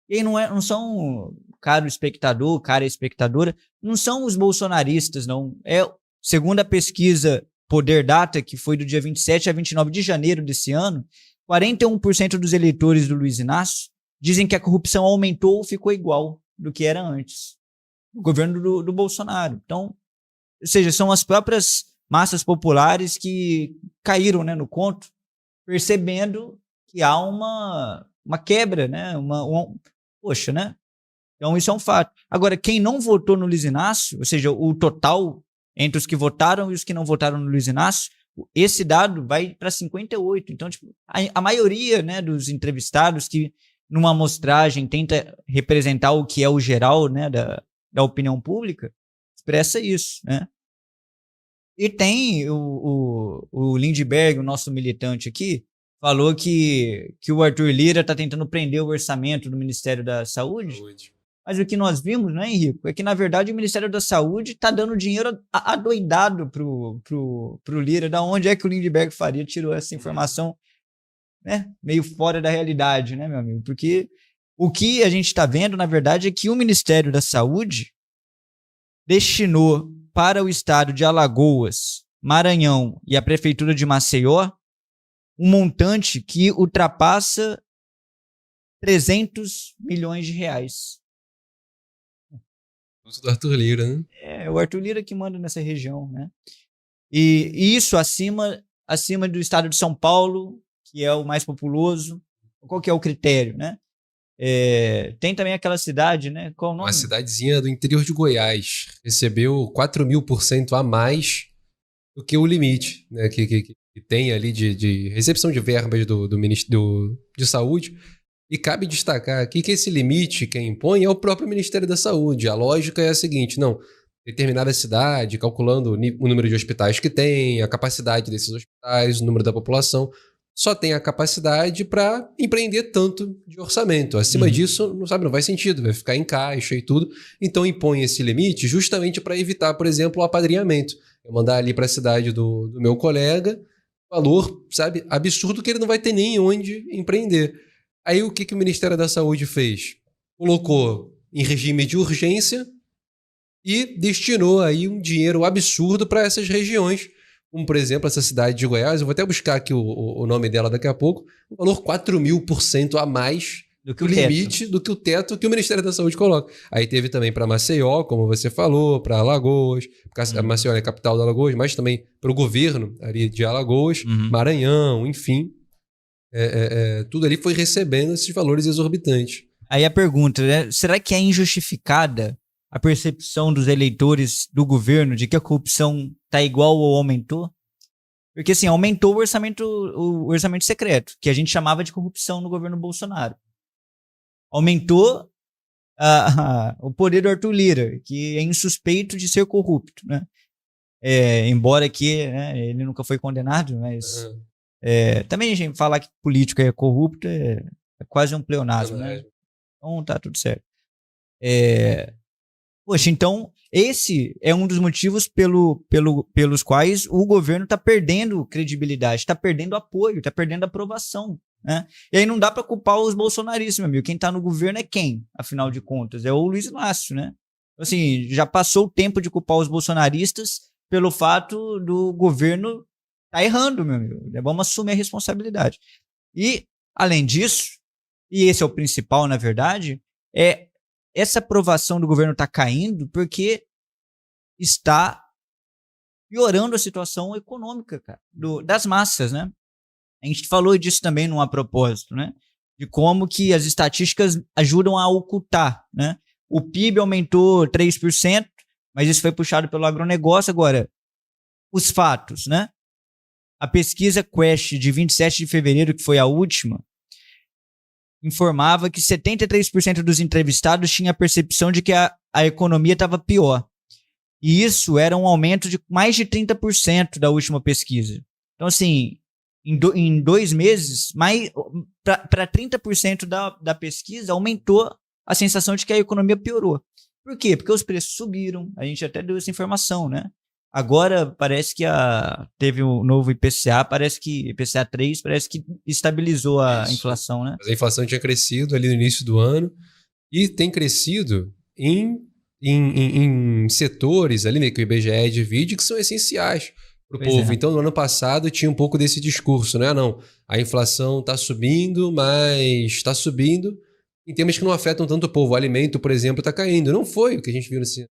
E aí não são, cara espectadora, não são os bolsonaristas, não. Segundo a pesquisa Poder Data, que foi do dia 27 a 29 de janeiro desse ano, 41% dos eleitores do Luiz Inácio dizem que a corrupção aumentou ou ficou igual do que era antes. O governo do Bolsonaro. Então, ou seja, são as próprias massas populares que caíram, né, no conto, percebendo que há uma quebra, né? Poxa, né? Então, isso é um fato. Agora, quem não votou no Luiz Inácio, ou seja, o total entre os que votaram e os que não votaram no Luiz Inácio, esse dado vai para 58%. Então, tipo, a maioria, né, dos entrevistados que, numa amostragem, tenta representar o que é o geral, né, da opinião pública, expressa isso, né? E tem o Lindbergh, o nosso militante aqui, falou que o Arthur Lira está tentando prender o orçamento do Ministério da Saúde. Mas o que nós vimos, né, Henrico, é que, na verdade, o Ministério da Saúde está dando dinheiro adoidado pro Lira. Da onde é que o Lindbergh Faria tirou essa informação, né, meio fora da realidade, né, meu amigo? Porque o que a gente está vendo, na verdade, é que o Ministério da Saúde destinou para o estado de Alagoas, Maranhão e a Prefeitura de Maceió um montante que ultrapassa 300 milhões de reais. Do Arthur Lira, né? É o Arthur Lira que manda nessa região, né? E isso acima do estado de São Paulo, que é o mais populoso. Qual que é o critério, né? Tem também aquela cidade, né? Qual o nome? Uma cidadezinha do interior de Goiás. Recebeu 4.000% a mais do que o limite, né? Que tem ali de recepção de verbas do Ministério de Saúde. E cabe destacar aqui que esse limite quem impõe é o próprio Ministério da Saúde. A lógica é a seguinte, determinada cidade, calculando o número de hospitais que tem, a capacidade desses hospitais, o número da população. só tem a capacidade para empreender tanto de orçamento. Acima disso, não faz sentido, vai ficar em caixa e tudo. Então impõe esse limite justamente para evitar, por exemplo, o apadrinhamento. Eu mandar ali para a cidade do meu colega, valor, sabe, absurdo que ele não vai ter nem onde empreender. Aí o que o Ministério da Saúde fez? Colocou em regime de urgência e destinou aí um dinheiro absurdo para essas regiões, como, por exemplo, essa cidade de Goiás. Eu vou até buscar aqui o nome dela daqui a pouco. Um valor 4.000% a mais Do que o o teto. limite do que o teto que o Ministério da Saúde coloca. Aí teve também para Maceió, como você falou, para Alagoas. Maceió é a capital de Alagoas, mas também para o governo ali de Alagoas, Maranhão, enfim. Tudo ali foi recebendo esses valores exorbitantes. Aí a pergunta, né? Será que é injustificada a percepção dos eleitores do governo de que a corrupção tá igual ou aumentou? Porque assim, aumentou o orçamento secreto, que a gente chamava de corrupção no governo Bolsonaro. Aumentou o poder do Arthur Lira, que é insuspeito de ser corrupto, né? Embora aqui, né, ele nunca foi condenado, mas também a gente falar que político é corrupto é quase um pleonasmo, né? Então tá tudo certo. Poxa, então esse é um dos motivos pelos quais o governo está perdendo credibilidade, está perdendo apoio, está perdendo aprovação, né? E aí não dá para culpar os bolsonaristas, meu amigo. Quem está no governo é quem, afinal de contas? É o Luiz Inácio, né? Assim, já passou o tempo de culpar os bolsonaristas pelo fato do governo tá errando, meu amigo. Vamos assumir a responsabilidade. E, além disso, e esse é o principal, na verdade, essa aprovação do governo está caindo porque está piorando a situação econômica, cara, das massas, né? A gente falou disso também num a propósito, né? De como que as estatísticas ajudam a ocultar, né? O PIB aumentou 3%, mas isso foi puxado pelo agronegócio. Agora, os fatos, né? A pesquisa Quest de 27 de fevereiro, que foi a última, informava que 73% dos entrevistados tinha a percepção de que a economia estava pior. E isso era um aumento de mais de 30% da última pesquisa. Então, assim, em 2 meses, para 30% da pesquisa, aumentou a sensação de que a economia piorou. Por quê? Porque os preços subiram. A gente até deu essa informação, né? Agora parece que teve o novo IPCA, IPCA 3, parece que estabilizou a inflação, né? Mas a inflação tinha crescido ali no início do ano e tem crescido em setores ali, né, que o IBGE divide, que são essenciais para o povo. Então, no ano passado tinha um pouco desse discurso, né? Não, a inflação está subindo, mas está subindo em temas que não afetam tanto o povo. O alimento, por exemplo, está caindo. Não foi o que a gente viu nesse...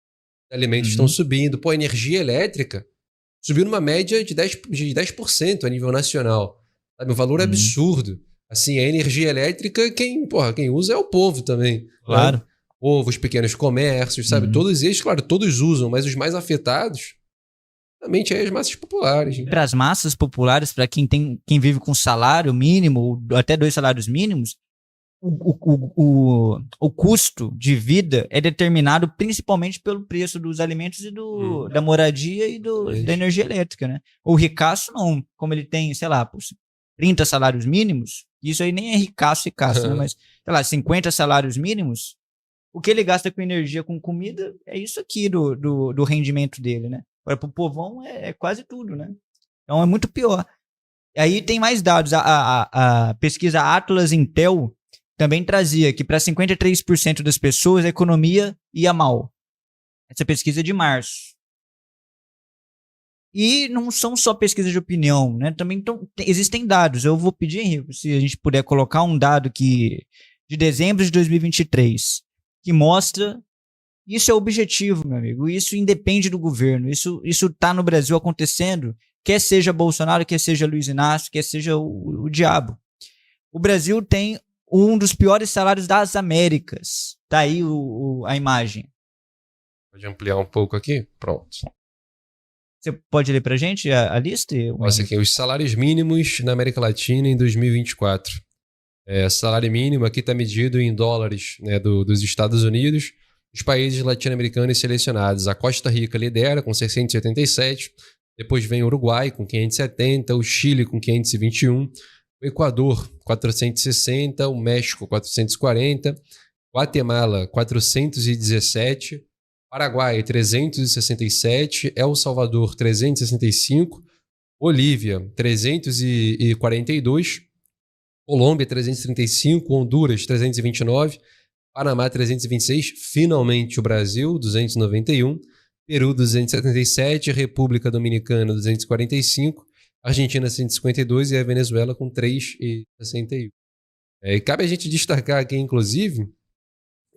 Alimentos estão subindo. Pô, a energia elétrica subiu numa média de 10% a nível nacional. Sabe? Um valor absurdo. Assim, a energia elétrica, quem usa é o povo também. Claro. Né? O povo, os pequenos comércios, sabe? Todos eles, claro, todos usam, mas os mais afetados, realmente, é as massas populares. Né? Para as massas populares, para quem vive com salário mínimo, até 2 salários mínimos, o custo de vida é determinado principalmente pelo preço dos alimentos e da moradia e da energia elétrica, né? O ricaço não, como ele tem, sei lá, 30 salários mínimos, isso aí nem é ricaço, né? Mas, sei lá, 50 salários mínimos, o que ele gasta com energia, com comida, é isso aqui do rendimento dele, né? Agora, pro povão é quase tudo, né? Então é muito pior. Aí tem mais dados, a pesquisa Atlas Intel também trazia que para 53% das pessoas a economia ia mal. Essa pesquisa é de março. E não são só pesquisas de opinião, né? Também existem dados. Eu vou pedir, Henrique, se a gente puder colocar um dado de dezembro de 2023, que mostra... Isso é objetivo, meu amigo. Isso independe do governo. Isso está no Brasil acontecendo, quer seja Bolsonaro, quer seja Luiz Inácio, quer seja o diabo. O Brasil tem um dos piores salários das Américas. Tá aí a imagem. Pode ampliar um pouco aqui? Pronto. Você pode ler pra gente a lista? Nossa, aqui, os salários mínimos na América Latina em 2024. Salário mínimo aqui está medido em dólares, né, dos Estados Unidos. Os países latino-americanos selecionados. A Costa Rica lidera com 687. Depois vem o Uruguai com 570. O Chile com 521. O Equador, 460, o México, 440, Guatemala, 417, Paraguai, 367, El Salvador, 365, Bolívia, 342, Colômbia, 335, Honduras, 329, Panamá, 326, finalmente o Brasil, 291, Peru, 277, República Dominicana, 245, Argentina, 152 e a Venezuela com 3,61. E cabe a gente destacar aqui, inclusive,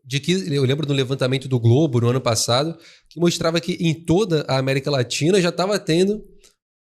de que eu lembro do levantamento do Globo no ano passado, que mostrava que em toda a América Latina já estava tendo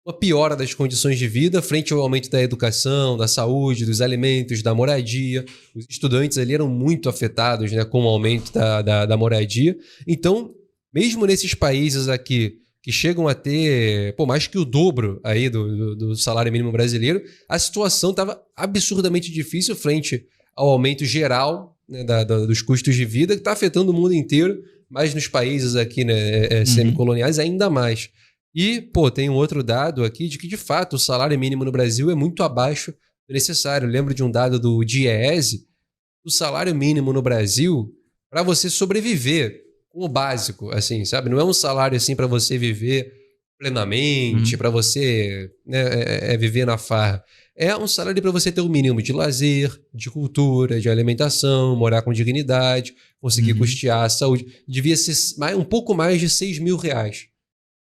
uma piora das condições de vida frente ao aumento da educação, da saúde, dos alimentos, da moradia. Os estudantes ali eram muito afetados, né, com o aumento da moradia. Então, mesmo nesses países aqui que chegam a ter mais que o dobro aí do salário mínimo brasileiro, a situação estava absurdamente difícil frente ao aumento geral, né, dos custos de vida, que está afetando o mundo inteiro, mas nos países aqui, né, semicoloniais ainda mais. E, tem um outro dado aqui de que, de fato, o salário mínimo no Brasil é muito abaixo do necessário. Eu lembro de um dado do DIEESE, o salário mínimo no Brasil, para você sobreviver com o básico, assim, sabe? Não é um salário, assim, para você viver plenamente, para você, né, viver na farra. É um salário para você ter o mínimo de lazer, de cultura, de alimentação, morar com dignidade, conseguir custear a saúde. Devia ser um pouco mais de R$6 mil,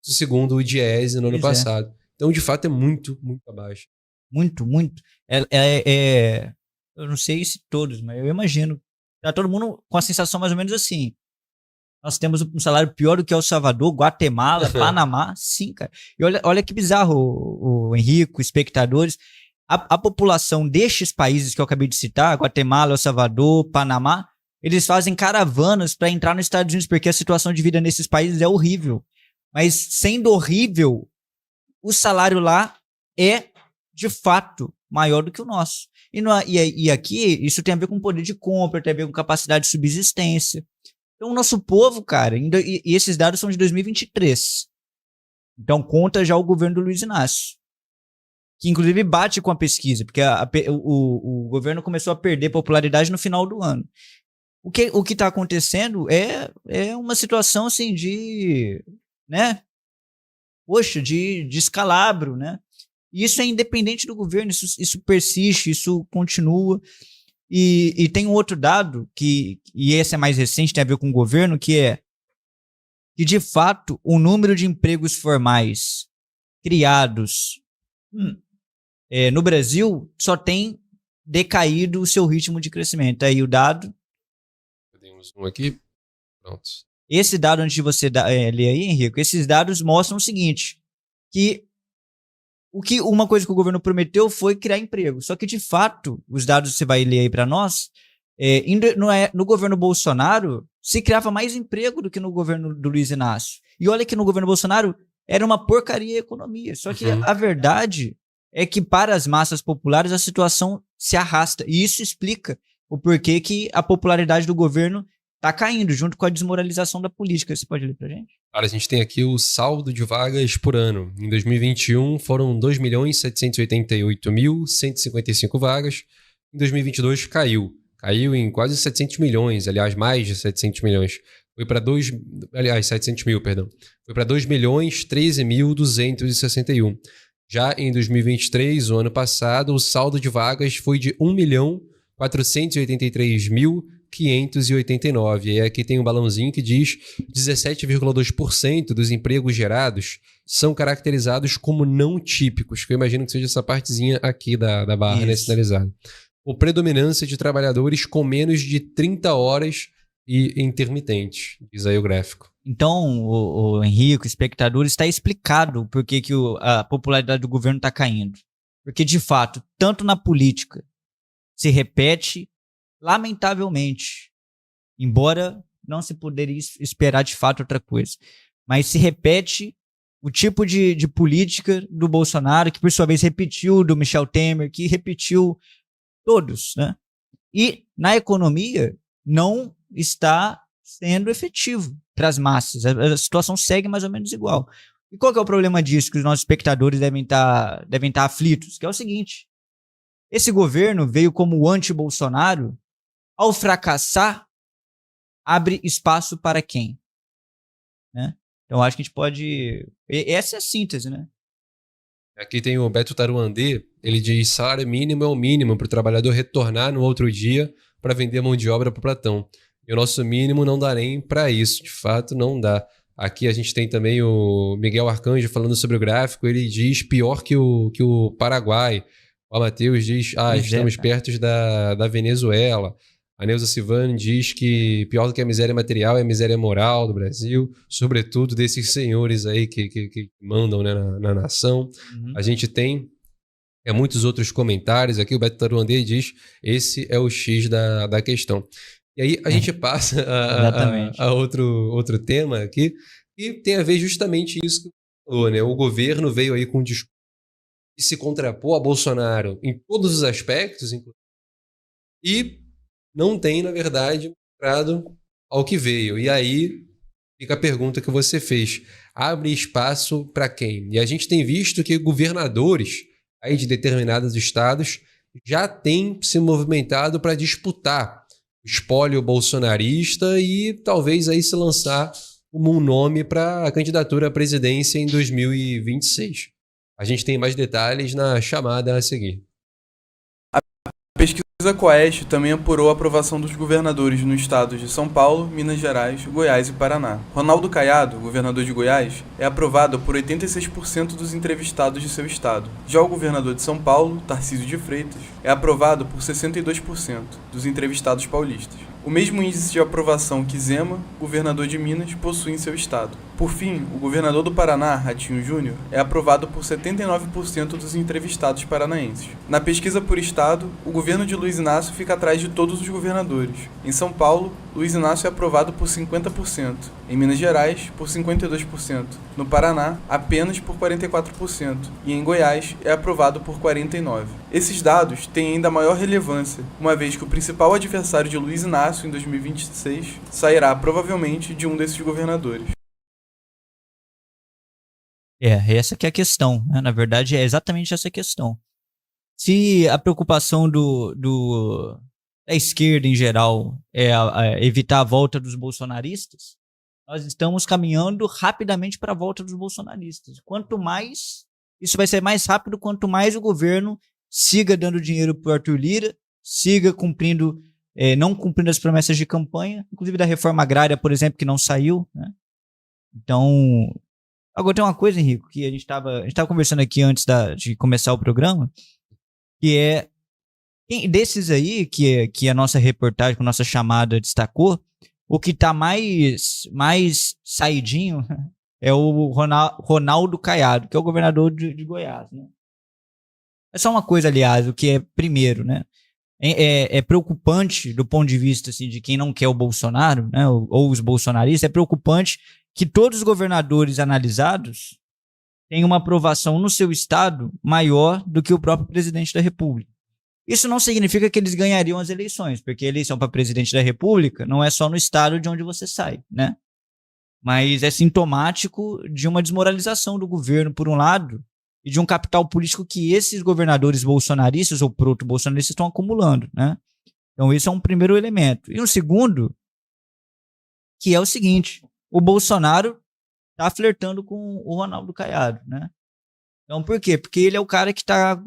segundo o DIEESE no ano passado. Então, de fato, é muito, muito abaixo. Muito, muito. Eu não sei se todos, mas eu imagino. Tá todo mundo com a sensação mais ou menos assim. Nós temos um salário pior do que El Salvador, Guatemala, Panamá. Sim, cara. E olha que bizarro, o Henrico, espectadores. A população destes países que eu acabei de citar, Guatemala, El Salvador, Panamá, eles fazem caravanas para entrar nos Estados Unidos, porque a situação de vida nesses países é horrível. Mas, sendo horrível, o salário lá é, de fato, maior do que o nosso. E aqui, isso tem a ver com poder de compra, tem a ver com capacidade de subsistência. Então, o nosso povo, cara, e esses dados são de 2023. Então, conta já o governo do Luiz Inácio, que inclusive bate com a pesquisa, porque o governo começou a perder popularidade no final do ano. O que está acontecendo é uma situação assim de... né? Poxa, de descalabro, né? E isso é independente do governo, isso persiste, isso continua. E tem um outro dado, e esse é mais recente, tem a ver com o governo, que é que, de fato, o número de empregos formais criados no Brasil só tem decaído o seu ritmo de crescimento. Aí o dado... Temos um aqui. Pronto. Esse dado, antes de você ler aí, Henrico, esses dados mostram o seguinte, que uma coisa que o governo prometeu foi criar emprego. Só que, de fato, os dados que você vai ler aí para nós, no governo Bolsonaro, se criava mais emprego do que no governo do Luiz Inácio. E olha que no governo Bolsonaro era uma porcaria a economia. Só que a verdade é que, para as massas populares, a situação se arrasta. E isso explica o porquê que a popularidade do governo está caindo, junto com a desmoralização da política. Você pode ler pra gente? Cara, a gente tem aqui o saldo de vagas por ano. Em 2021 foram 2.788.155 vagas. Em 2022 caiu em quase 700 milhões, aliás, mais de 700 milhões. Foi para 700 mil, perdão. Foi para 2.013.261. Já em 2023, o ano passado, o saldo de vagas foi de 1.483.589. E aqui tem um balãozinho que diz 17,2% dos empregos gerados são caracterizados como não típicos, que eu imagino que seja essa partezinha aqui da barra, né, sinalizada. Com predominância de trabalhadores com menos de 30 horas e intermitentes, diz aí o gráfico. Então, o Henrique, o espectador, está explicado por que a popularidade do governo está caindo. Porque, de fato, tanto na política se repete, lamentavelmente, embora não se poderia esperar de fato outra coisa, mas se repete o tipo de política do Bolsonaro, que por sua vez repetiu do Michel Temer, que repetiu todos, né? E na economia não está sendo efetivo para as massas. A situação segue mais ou menos igual. E qual que é o problema disso que os nossos espectadores devem estar aflitos? Que é o seguinte: Esse governo veio como anti-Bolsonaro. Ao fracassar, abre espaço para quem? Né? Então, acho que a gente pode... Essa é a síntese, né? Aqui tem o Beto Taruandê, ele diz: salário mínimo é o mínimo para o trabalhador retornar no outro dia para vender mão de obra para o Platão. E o nosso mínimo não dá nem para isso, de fato não dá. Aqui a gente tem também o Miguel Arcanjo falando sobre o gráfico, ele diz pior que o Paraguai. O Matheus diz, estamos perto da Venezuela. A Neuza Silvani diz que pior do que a miséria material é a miséria moral do Brasil, sobretudo desses senhores aí que mandam, né, na nação. Uhum. A gente tem muitos outros comentários aqui. O Beto Taruandê diz: esse é o X da questão. E aí a gente passa a outro tema aqui, que tem a ver justamente isso que você falou, né? O governo veio aí com um discurso que se contrapôs a Bolsonaro em todos os aspectos, inclusive, e não tem, na verdade, mostrado ao que veio. E aí fica a pergunta que você fez: abre espaço para quem? E a gente tem visto que governadores aí de determinados estados já têm se movimentado para disputar o espólio bolsonarista e talvez aí se lançar como um nome para a candidatura à presidência em 2026. A gente tem mais detalhes na chamada a seguir. A pesquisa Quaest também apurou a aprovação dos governadores nos estados de São Paulo, Minas Gerais, Goiás e Paraná. Ronaldo Caiado, governador de Goiás, é aprovado por 86% dos entrevistados de seu estado. Já o governador de São Paulo, Tarcísio de Freitas, é aprovado por 62% dos entrevistados paulistas. O mesmo índice de aprovação que Zema, governador de Minas, possui em seu estado. Por fim, o governador do Paraná, Ratinho Júnior, é aprovado por 79% dos entrevistados paranaenses. Na pesquisa por estado, o governo de Luiz Inácio fica atrás de todos os governadores. Em São Paulo, Luiz Inácio é aprovado por 50%. Em Minas Gerais, por 52%. No Paraná, apenas por 44%. E em Goiás, é aprovado por 49%. Esses dados têm ainda maior relevância, uma vez que o principal adversário de Luiz Inácio em 2026 sairá provavelmente de um desses governadores. Essa que é a questão, né? Na verdade, é exatamente essa questão. Se a preocupação da esquerda em geral é evitar a volta dos bolsonaristas, nós estamos caminhando rapidamente para a volta dos bolsonaristas. Quanto mais, isso vai ser mais rápido, quanto mais o governo siga dando dinheiro para o Arthur Lira, siga cumprindo, não cumprindo as promessas de campanha, inclusive da reforma agrária, por exemplo, que não saiu, né? Então, agora tem uma coisa, Henrico, que a gente estava conversando aqui antes de começar o programa, que é desses aí que a nossa reportagem, a nossa chamada destacou, o que está mais saidinho é o Ronaldo Caiado, que é o governador de Goiás, né? É só uma coisa, aliás, o que é primeiro, né? É preocupante do ponto de vista assim, de quem não quer o Bolsonaro, né, ou os bolsonaristas, é preocupante que todos os governadores analisados têm uma aprovação no seu estado maior do que o próprio presidente da República. Isso não significa que eles ganhariam as eleições, porque a eleição para presidente da República não é só no estado de onde você sai, né? Mas é sintomático de uma desmoralização do governo, por um lado, e de um capital político que esses governadores bolsonaristas ou proto-bolsonaristas estão acumulando, né? Então esse é um primeiro elemento. E um segundo, que é o seguinte: o Bolsonaro está flertando com o Ronaldo Caiado, né? Então por quê? Porque ele é o cara que tá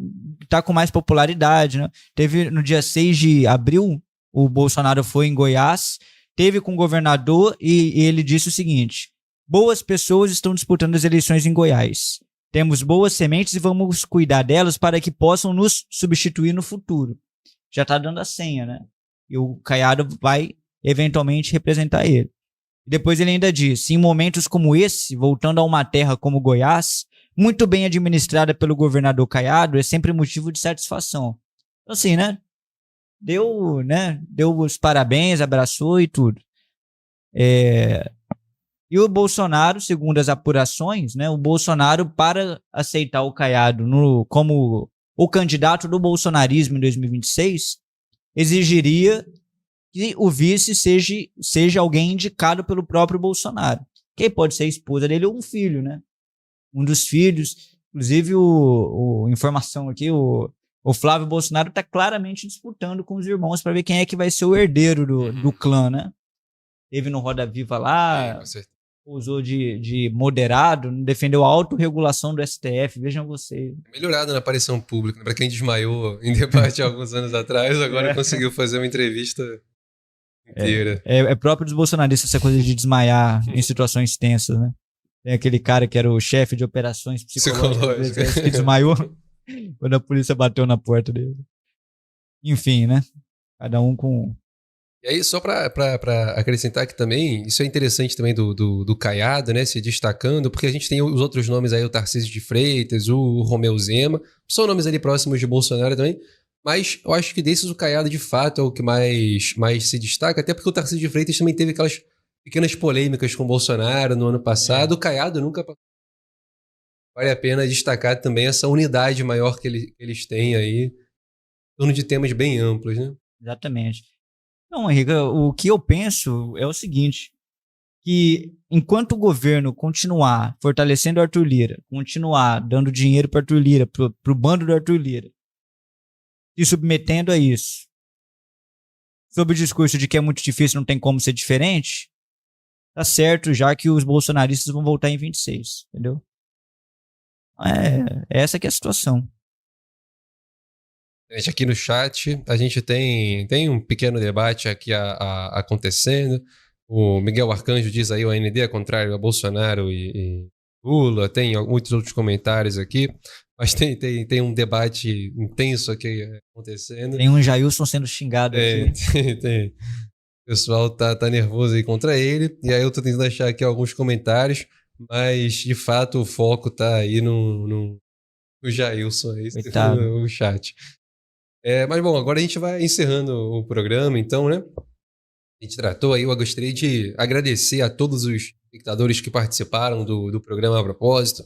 com mais popularidade, né? Teve no dia 6 de abril, o Bolsonaro foi em Goiás, teve com o governador e ele disse o seguinte: boas pessoas estão disputando as eleições em Goiás. Temos boas sementes e vamos cuidar delas para que possam nos substituir no futuro. Já está dando a senha, né? E o Caiado vai eventualmente representar ele. Depois ele ainda diz: em momentos como esse, voltando a uma terra como Goiás, muito bem administrada pelo governador Caiado, é sempre motivo de satisfação. Então assim, né? Deu os parabéns, abraçou e tudo. E o Bolsonaro, segundo as apurações, né, o Bolsonaro, para aceitar o Caiado como o candidato do bolsonarismo em 2026, exigiria que o vice seja alguém indicado pelo próprio Bolsonaro. Que pode ser a esposa dele ou um filho, né? Um dos filhos. Inclusive, informação aqui, O Flávio Bolsonaro tá claramente disputando com os irmãos para ver quem é que vai ser o herdeiro do clã, né? Teve no Roda Viva lá, com certeza. usou de moderado, defendeu a autorregulação do STF, vejam vocês. Melhorado na aparição pública, né? Pra quem desmaiou em debate há alguns anos atrás, agora conseguiu fazer uma entrevista inteira. É próprio dos bolsonaristas essa coisa de desmaiar em situações tensas, né? Tem aquele cara que era o chefe de operações psicológicas que desmaiou quando a polícia bateu na porta dele. Enfim, né? Cada um com... E aí, só pra acrescentar aqui também, isso é interessante também do Caiado, né, se destacando, porque a gente tem os outros nomes aí, o Tarcísio de Freitas, o Romeu Zema, são nomes ali próximos de Bolsonaro também, mas eu acho que desses o Caiado de fato é o que mais se destaca, até porque o Tarcísio de Freitas também teve aquelas pequenas polêmicas com o Bolsonaro no ano passado, o Caiado nunca passou. Vale a pena destacar também essa unidade maior que eles têm aí, em torno de temas bem amplos, né? Exatamente. Não, Henrique, o que eu penso é o seguinte, que enquanto o governo continuar fortalecendo o Arthur Lira, continuar dando dinheiro para Arthur Lira, pro bando do Arthur Lira, se submetendo a isso, sob o discurso de que é muito difícil, não tem como ser diferente, tá certo já que os bolsonaristas vão voltar em 26, entendeu? Essa que é a situação. Gente, aqui no chat, a gente tem um pequeno debate aqui acontecendo. O Miguel Arcanjo diz aí, o AND é contrário a Bolsonaro e Lula. Tem muitos outros comentários aqui, mas tem um debate intenso aqui acontecendo. Tem um Jailson sendo xingado aqui. Tem. O pessoal tá nervoso aí contra ele. E aí eu tô tentando achar aqui alguns comentários, mas de fato o foco tá aí no Jailson aí, no chat. Mas bom, agora a gente vai encerrando o programa, então, né? A gente tratou aí, eu gostaria de agradecer a todos os espectadores que participaram do programa a propósito,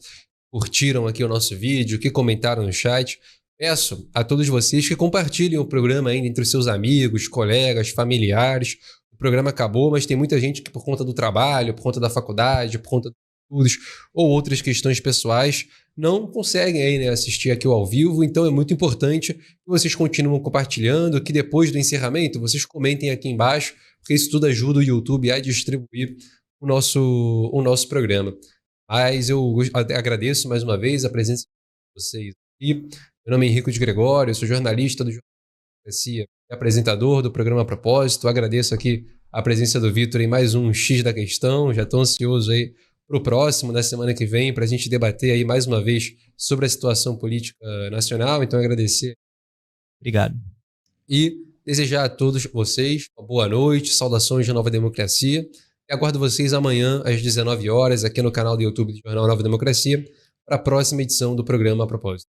curtiram aqui o nosso vídeo, que comentaram no chat. Peço a todos vocês que compartilhem o programa ainda entre os seus amigos, colegas, familiares. O programa acabou, mas tem muita gente que por conta do trabalho, por conta da faculdade, por conta dos estudos ou outras questões pessoais, não conseguem aí, né, assistir aqui ao vivo, então é muito importante que vocês continuem compartilhando, que depois do encerramento vocês comentem aqui embaixo, porque isso tudo ajuda o YouTube a distribuir o nosso programa. Mas eu agradeço mais uma vez a presença de vocês aqui. Meu nome é Henrique de Gregório, eu sou jornalista do Jornal Democracia e apresentador do programa A Propósito. Agradeço aqui a presença do Vitor em mais um X da Questão, já estou ansioso aí para o próximo, na semana que vem, para a gente debater aí mais uma vez sobre a situação política nacional. Então, agradecer. Obrigado. E desejar a todos vocês uma boa noite, saudações de Nova Democracia. E aguardo vocês amanhã às 19 horas aqui no canal do YouTube do Jornal Nova Democracia para a próxima edição do programa A Propósito.